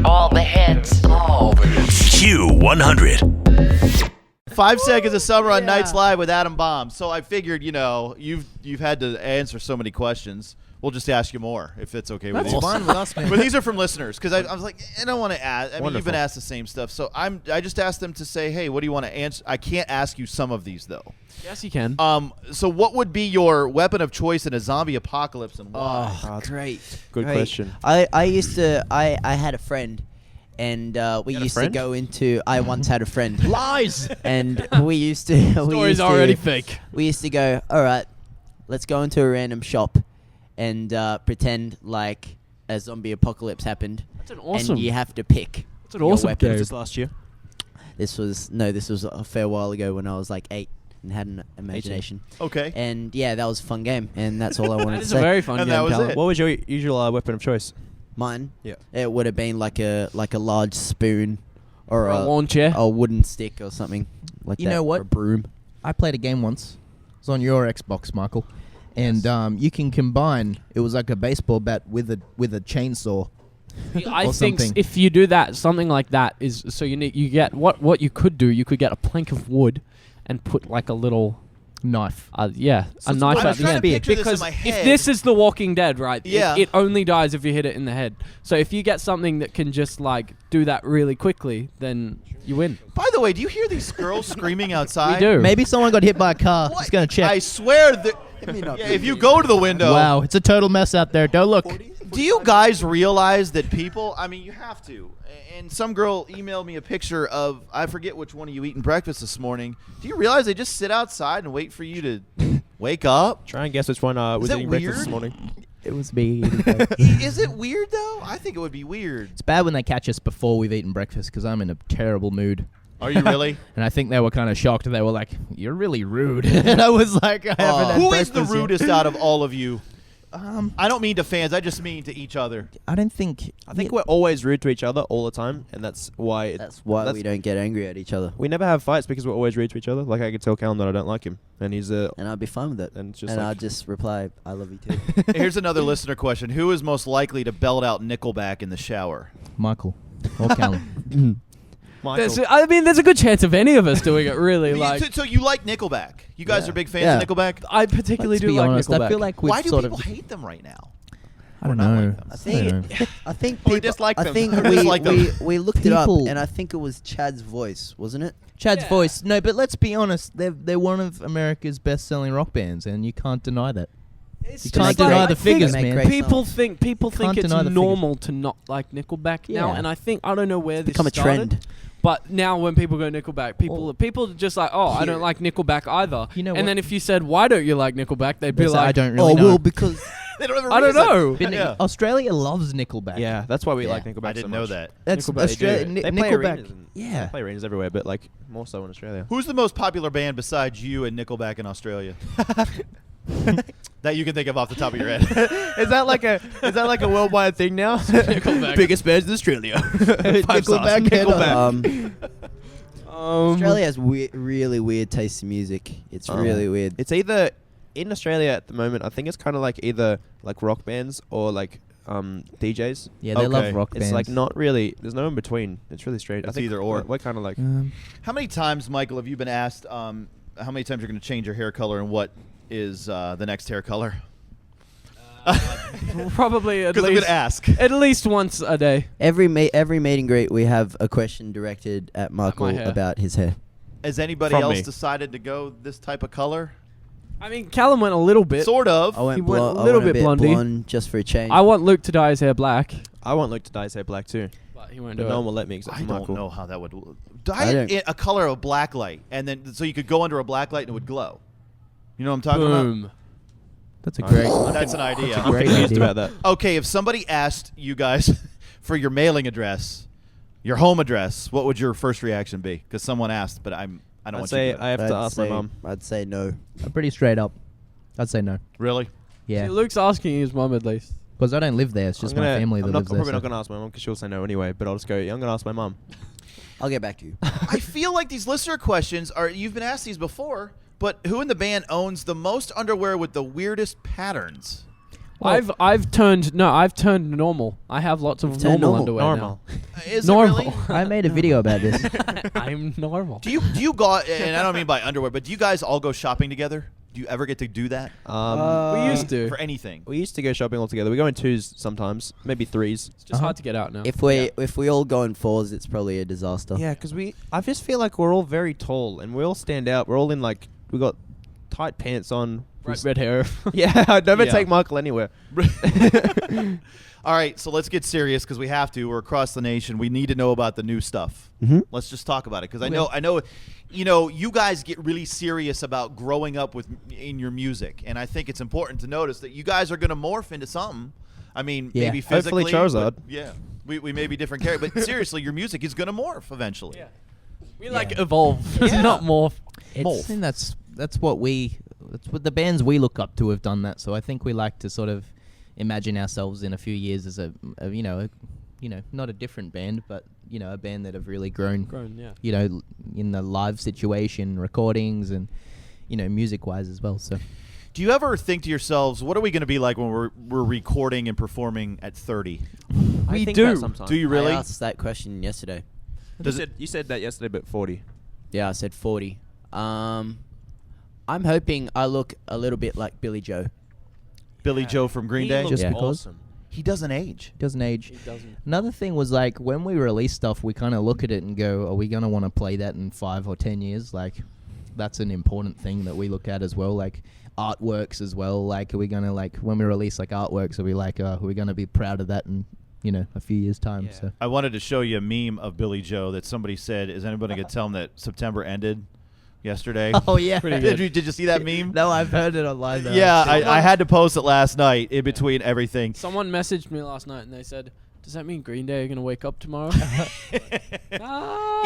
All the hits. Q100. 5 seconds of summer on Nights Live with Adam Bomb. So I figured, you've had to answer so many questions. We'll just ask you more if it's okay with you. That's fine with us, man. But these are from listeners because I was like, I don't want to ask. I mean, Wonderful. you've been asked the same stuff, so I just asked them to say, hey, what do you want to answer? I can't ask you some of these though. Yes, you can. So what would be your weapon of choice in a zombie apocalypse and why? Oh, great. Good question. I had a friend, and we used to go into. I once had a friend. Lies. And we used to. Story's already fake. We used to go. All right, let's go into a random shop, and pretend like a zombie apocalypse happened. That's an awesome. And you have to pick. That's an awesome weapon. game. This last year. This was a fair while ago when I was like 8 and had an imagination. Okay. And yeah, that was a fun game, and that's all I wanted That to is say. a very fun And game, that was Callum. it. What was your usual weapon of choice? Mine. Yeah. It would have been like a large spoon, or A lawn chair. a wooden stick, or something like You that. know what? Or a broom. I played a game once. It was on your Xbox, Michael. And you can combine. It was like a baseball bat with a chainsaw. I or think something. if you do that, something like that is so you get what you could do. You could get a plank of wood and put like a little Knife. a knife I at was the trying end. to picture this in Because my if head. this is The Walking Dead, right? Yeah. It only dies if you hit it in the head. So if you get something that can just like do that really quickly, then you win. By the way, do you hear these girls screaming outside? We do. Maybe someone got hit by a car. What? Just gonna check. I swear that if you go to the window. Wow, it's a total mess out there. Don't look. Do you guys realize that people, I mean, you have to. And some girl emailed me a picture of, I forget which one of you eating breakfast this morning. Do you realize they just sit outside and wait for you to wake up? Try and guess which one was that eating breakfast weird? this morning. It was me. Is it weird, though? I think it would be weird. It's bad when they catch us before we've eaten breakfast because I'm in a terrible mood. Are you really? And I think they were kind of shocked. They were like, "You're really rude." And I was like, "I haven't had Who is the breakfast yet." rudest out of all of you? I don't mean to fans. I just mean to each other. I don't think. I think we're always rude to each other all the time, and that's why. That's why we don't get angry at each other. We never have fights because we're always rude to each other. Like I could tell Callum that I don't like him, and he's And I'd be fine with it. and it's just And like I'd just reply, "I love you too." Here's another listener question. Who is most likely to belt out Nickelback in the shower? Michael or Callum. Michael. I mean, there's a good chance of any of us doing it. Really, like So you like Nickelback? You guys Yeah. are big fans Yeah. of Nickelback? I particularly Let's do be like honest. Nickelback. I feel like we've Why do sort people of. hate them right now? I don't not know. like them? I think I think Or people dislike I them. think Or we, dislike them. we looked it up, People- and I think it was Chad's voice, wasn't it? Chad's Yeah. voice. No, but let's be honest. They're one of America's best-selling rock bands, and you can't deny that. It's You just can't like- deny I the think figures, Make man. great People songs. think Can't it's deny the normal to not like Nickelback now, Yeah. and I think I don't know where this become a started, trend. But now when people go Nickelback, people are just like, oh, I don't like Nickelback either. You know and what? then if you said, why don't you like Nickelback, they'd be They say, like, I don't really know. because They don't have a I don't reason. know. But Yeah. Australia loves Nickelback. yeah, that's why we Yeah. like Nickelback. I didn't so know much. that. That's Nickelback, Australia. They play Nickelback. arenas and Yeah. they play arenas everywhere, but like more so in Australia. Who's the most popular band besides you and Nickelback in Australia? That you can think of off the top of your head. Is that like a worldwide thing now? Nickelback. Biggest bands in Australia. Five stars. Nickelback. Nickelback. Australia has really weird taste in music. It's really weird. It's either in Australia at the moment. I think it's kind of like either like rock bands or like DJs. Yeah, they love Okay. rock bands. It's like not really. There's no in between. It's really strange. I It's think either or. We're kind of like. How many times, Michael, have you been asked how many times you're going to change your hair color and what is the next hair color? Probably at Because I'm going least to ask. at least once a day. Every meet and greet, we have a question directed at Michael hair. about his hair. Has anybody From else me. decided to go this type of color? I mean, Callum went a little bit. Sort of. I went, He went a I little went bit blondie. blonde just for a change. I want Luke to dye his hair black, I want Luke to dye his hair black too, but he won't but do no it. one will let me except I for don't Michael. know how that would. I Dye don't- it a color of black light, and then so you could go under a black light and it would glow. You know what I'm talking about? Boom. That's a great. That's an idea. I'm Great confused idea. about that. Okay, if somebody asked you guys for your mailing address, your home address, what would your first reaction be? Because someone asked, but I don't I'd want say you to do I it. have to ask my mom. I'd say no. I'm pretty straight up. I'd say no. Really? Yeah, See, Luke's asking his mum at least. because I don't live there. It's just my family that I'm lives there. probably so- not going to ask my mom because she'll say no anyway. But I'll just go. Yeah, I'm going to ask my mom. I'll get back to you. I feel like these listener questions are, you've been asked these before, but who in the band owns the most underwear with the weirdest patterns? I've turned normal. I have lots of You've turned normal normal. underwear Normal. Is Normal. it really? I made a video about this. now. I'm normal. Do you go? And I don't mean by underwear, but do you guys all go shopping together? Do you ever get to do that We used to. for anything? We used to go shopping all together. We go in twos sometimes, maybe threes. It's just hard to get out now. If we all go in fours, it's probably a disaster. Yeah, because I just feel like we're all very tall and we all stand out. We're all in we got tight pants on. red hair. Yeah, I'd never Yeah. take Michael anywhere. All right, so let's get serious because we have to. We're across the nation. We need to know about the new stuff. Mm-hmm. Let's just talk about it because I know, you guys get really serious about growing up in your music, and I think it's important to notice that you guys are going to morph into something. I mean, Yeah. maybe physically, Hopefully Charizard. but yeah, we may be different characters, but seriously, your music is going to morph eventually. Yeah. We evolve, not morph. I think that's what the bands we look up to have done that. So I think we like to sort of imagine ourselves in a few years as a not a different band, but a band that have really grown. Yeah. In the live situation, recordings, and music wise as well. So Do you ever think to yourselves, what are we going to be like when we're recording and performing at 30? I think do. that sometimes. Do you really? I asked that question yesterday. You said that yesterday, but 40. Yeah, I said 40. I'm hoping I look a little bit like Billy Joe. Billy Joe from Green Day? Just Yeah. because Awesome. He doesn't age. doesn't age. It doesn't. Another thing was like when we release stuff, we kind of look at it and go, "Are we gonna want to play that in 5 or 10 years?" Like, that's an important thing that we look at as well. Like artworks as well. Like, are we gonna when we release artworks? Are we gonna be proud of that in a few years time? Yeah. So I wanted to show you a meme of Billy Joe that somebody said, is anybody going to tell him that September ended yesterday? oh yeah, Pretty Did good. you see that meme? No, I've heard it online. Though. Yeah, I had to post it last night in between everything. Someone messaged me last night and they said, "Does that mean Green Day are gonna wake up tomorrow?"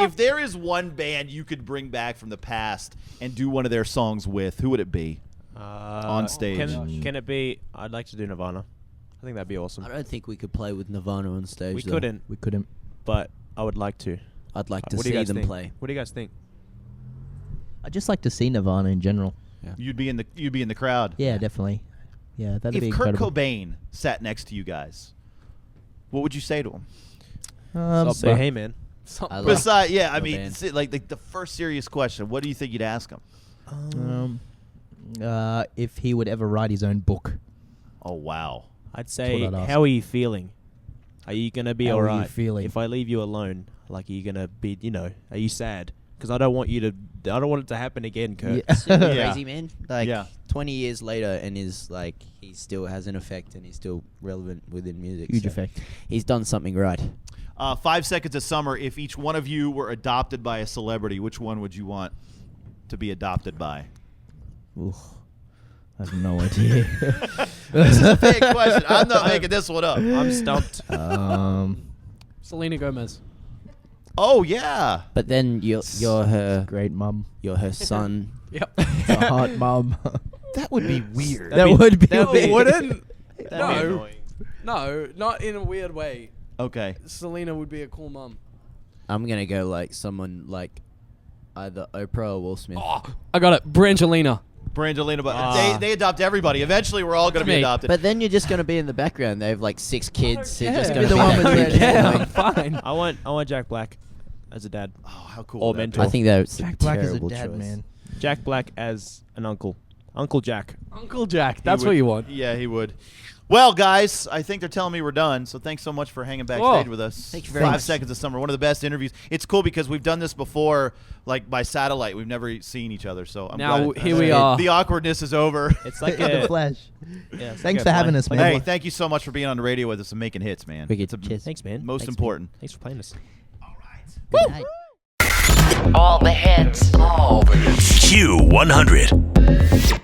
If there is one band you could bring back from the past and do one of their songs with, who would it be? On stage. Can it be? I'd like to do Nirvana. I think that'd be awesome. I don't think we could play with Nirvana on stage. We though. couldn't, we couldn't. but I would like to. I'd like to What do you see guys them think? play. What do you guys think? I just like to see Nirvana in general. You'd be in the crowd. Yeah, definitely. Yeah, that'd If be Kurt incredible. Cobain sat next to you guys, what would you say to him? Say, hey man. I like Besides, yeah, I Cobain. mean, the first serious question, what do you think you'd ask him? If he would ever write his own book. Oh, wow. I'd say, what I'd ask. how are you feeling? Are you gonna be How are you alright? feeling? If I leave you alone, are you gonna be? Are you sad? Because I don't want you to. I don't want it to happen again, Kurt. Yeah. Super Yeah. crazy, man. Like Yeah. 20 years later, and he still has an effect, and he's still relevant within music. Huge so effect. He's done something right. 5 seconds of summer. If each one of you were adopted by a celebrity, which one would you want to be adopted by? Ooh, I have no idea. This is a big question. I'm not making this one up. I'm stumped. Selena Gomez. Oh, yeah. But then you're her Great mum. son. Yep. A hot mum. That would be weird. That would be That weird. wouldn't. That'd be No. annoying. No, not in a weird way. Okay. Selena would be a cool mum. I'm gonna go like someone like either Oprah or Will Smith. Oh, I got it. Brangelina. Brangelina, but Ah. they adopt everybody. Eventually, we're all going to be Me. adopted. But then you're just gonna be in the background. They have like 6 kids. They're just care. gonna Be be the one that with kid. red hair. Yeah, I'm fine. I want Jack Black as a dad. oh, how cool Or would that mentor. be? I think that's Jack a Black is a terrible dad, choice. man. Jack Black as an uncle. Uncle Jack. Uncle Jack. He That's would- what you want. Yeah, he would. Well, guys, I think they're telling me we're done. So thanks so much for hanging backstage Whoa. with us. Thank you very 5 much. seconds of summer, one of the best interviews. It's cool because we've done this before, like by satellite. We've never seen each other, so I'm Now glad here we are. the awkwardness is over. It's like The a. Flash. Yeah, it's Thanks like for a having plan- us, man. Hey, thank you so much for being on the radio with us and making hits, man. Wicked. It's a- Cheers. Thanks, man. most Thanks, important. Man. Thanks for playing us. Good night. All the hits. All the hits. Q100.